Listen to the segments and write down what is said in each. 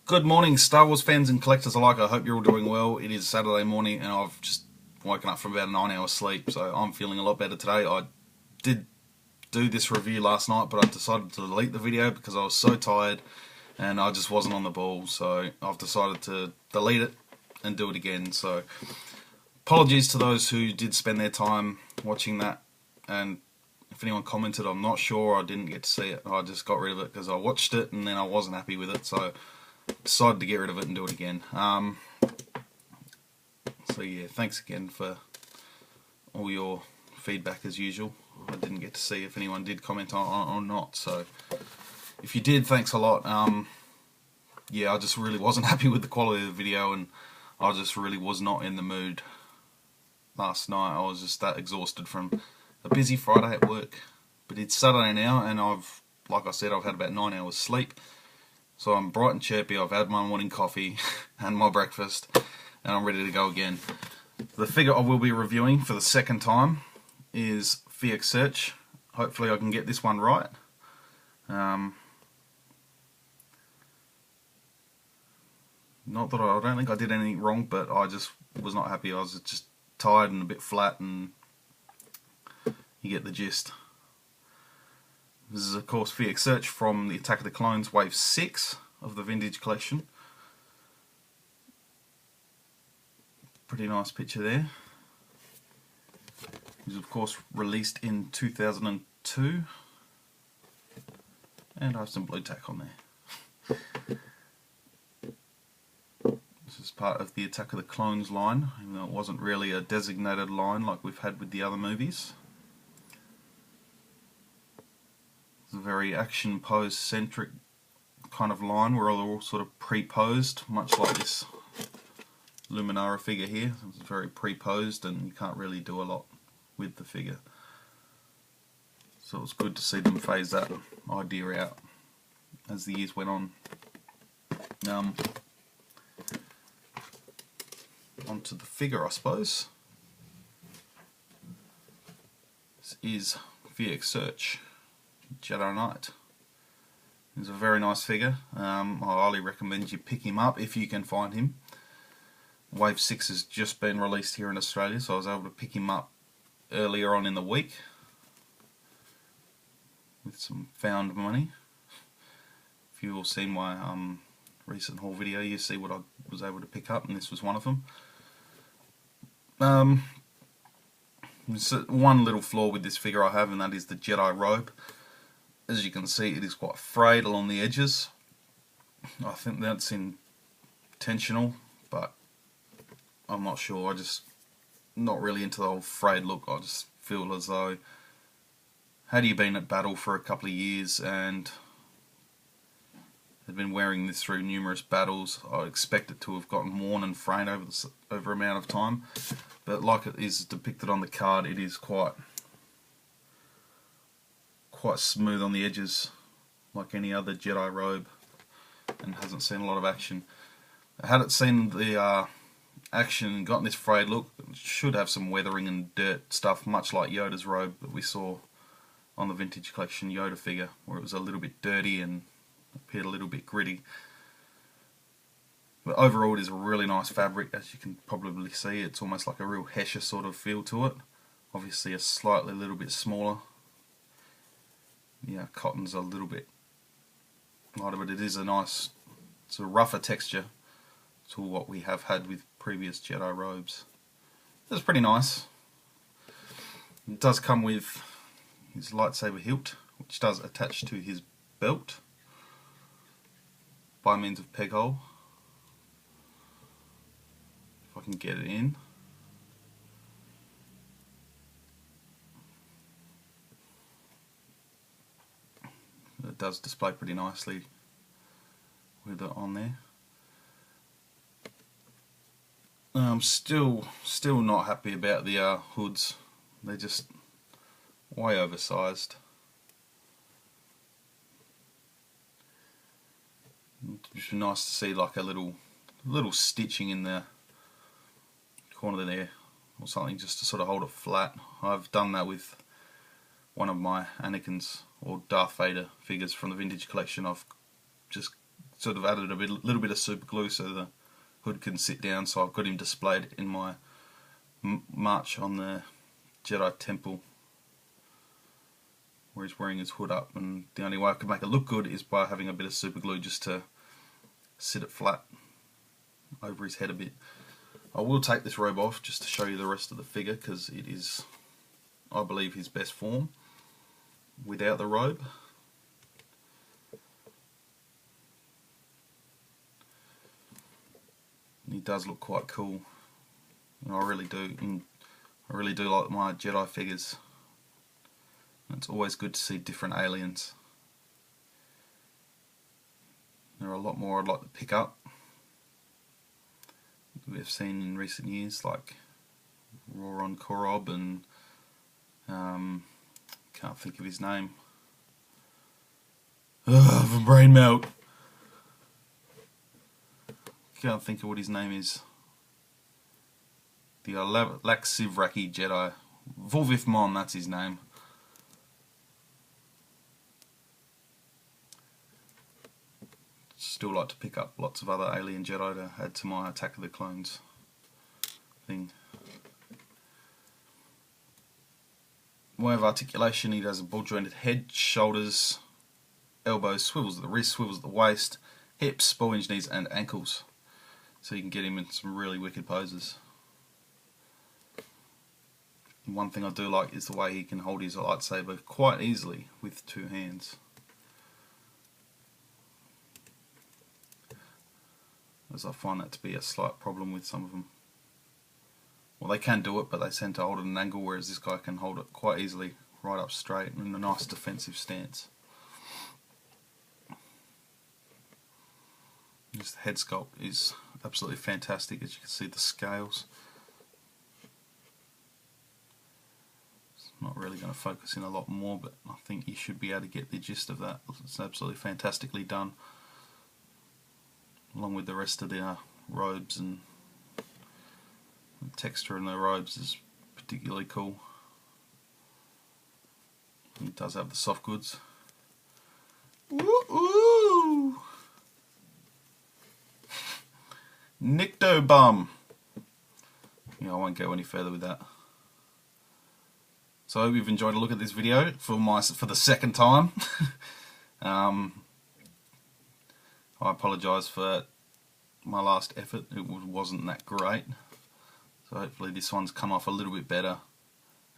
Good morning, Star Wars fans and collectors alike. I hope you're all doing well. It is Saturday morning and I've just woken up from about a 9-hour sleep, so I'm feeling a lot better today. I did do this review last night, but I decided to delete the video because I was so tired and I just wasn't on the ball, so I've decided to delete it and do it again. So apologies to those who did spend their time watching that, and if anyone commented, I'm not sure, I didn't get to see it. I just got rid of it because I watched it and then I wasn't happy with it, so decided to get rid of it and do it again. So yeah, thanks again for all your feedback as usual. I didn't get to see if anyone did comment on or not, so if you did, thanks a lot. Yeah, I just really wasn't happy with the quality of the video and I just really was not in the mood last night. I was just that exhausted from a busy Friday at work. But it's Saturday now and like I said, I've had about 9 hours sleep. So I'm bright and chirpy, I've had my morning coffee and my breakfast, and I'm ready to go again. The figure I will be reviewing for the second time is Sirch. Hopefully I can get this one right. Not that I don't think I did anything wrong, but I just was not happy. I was just tired and a bit flat, and you get the gist. This is of course Sirch from the Attack of the Clones Wave 6 of the Vintage Collection. Pretty nice picture there. It was of course released in 2002. And I have some blue tack on there. This is part of the Attack of the Clones line, even though it wasn't really a designated line like we've had with the other movies. It's a very action pose centric kind of line where they're all sort of pre-posed, much like this Luminara figure here. It's very pre-posed and you can't really do a lot with the figure. So it's good to see them phase that idea out as the years went on. Onto the figure, I suppose. This is Sirch, Jedi Knight. He's a very nice figure. I highly recommend you pick him up if you can find him. Wave 6 has just been released here in Australia, so I was able to pick him up earlier on in the week with some found money. If you all seen my recent haul video, you see what I was able to pick up, and this was one of them. There's one little flaw with this figure I have, and that is the Jedi robe. As you can see, it is quite frayed along the edges. I think that's intentional, but I'm not sure. I just not really into the whole frayed look. I just feel as though, had you been at battle for a couple of years and had been wearing this through numerous battles, I'd expect it to have gotten worn and frayed over amount of time. But like it is depicted on the card, it is quite smooth on the edges, like any other Jedi robe, and hasn't seen a lot of action. Had it seen the action and gotten this frayed look, it should have some weathering and dirt stuff, much like Yoda's robe that we saw on the Vintage Collection Yoda figure, where it was a little bit dirty and appeared a little bit gritty. But overall it is a really nice fabric, as you can probably see. It's almost like a real Hesher sort of feel to it. Obviously a little bit smaller. Yeah, cotton's a little bit lighter, but it is a nice, it's a rougher texture to what we have had with previous Jedi robes. It's pretty nice. It does come with his lightsaber hilt, which does attach to his belt by means of peg hole. If I can get it in. It does display pretty nicely with it on there. I'm still not happy about the hoods. They're just way oversized. It'd be nice to see like a little stitching in the corner there or something, just to sort of hold it flat. I've done that with one of my Anakin's or Darth Vader figures from the Vintage Collection. I've just sort of added little bit of super glue so the hood can sit down. So I've got him displayed in my march on the Jedi Temple, where he's wearing his hood up, and the only way I can make it look good is by having a bit of super glue just to sit it flat over his head a bit. I will take this robe off just to show you the rest of the figure, because it is, I believe, his best form without the robe. And he does look quite cool. And I really do like my Jedi figures. And it's always good to see different aliens. There are a lot more I'd like to pick up we've seen in recent years, like Roron Korob and can't think of his name. Ugh, a brain melt. Can't think of what his name is. The Laksivraki Jedi. Volvith Mon, that's his name. Still like to pick up lots of other alien Jedi to add to my Attack of the Clones thing. Way of articulation, he does a ball jointed head, shoulders, elbows, swivels at the wrist, swivels at the waist, hips, ball hinge knees and ankles. So you can get him in some really wicked poses. And one thing I do like is the way he can hold his lightsaber quite easily with two hands. As I find that to be a slight problem with some of them. Well, they can do it, but they tend to hold it at an angle, whereas this guy can hold it quite easily, right up straight, in a nice defensive stance. This head sculpt is absolutely fantastic, as you can see the scales. It's not really going to focus in a lot more, but I think you should be able to get the gist of that. It's absolutely fantastically done, along with the rest of the robes, and the texture in the robes is particularly cool. It does have the soft goods. Woo-oo! NIKTO bum! Yeah, I won't go any further with that. So I hope you've enjoyed a look at this video for the second time. I apologise for my last effort, it wasn't that great. So hopefully this one's come off a little bit better,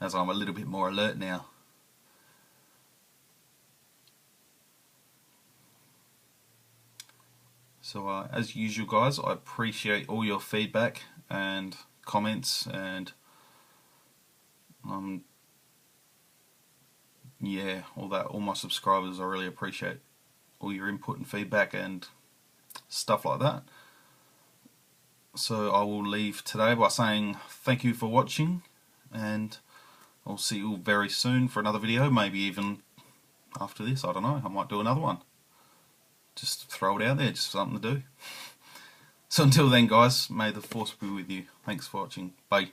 as I'm a little bit more alert now. So as usual guys, I appreciate all your feedback and comments, and yeah, all my subscribers, I really appreciate all your input and feedback and stuff like that. So I will leave today by saying thank you for watching, and I'll see you very soon for another video, maybe even after this, I don't know, I might do another one. Just throw it out there, just something to do. So until then guys, may the Force be with you. Thanks for watching. Bye.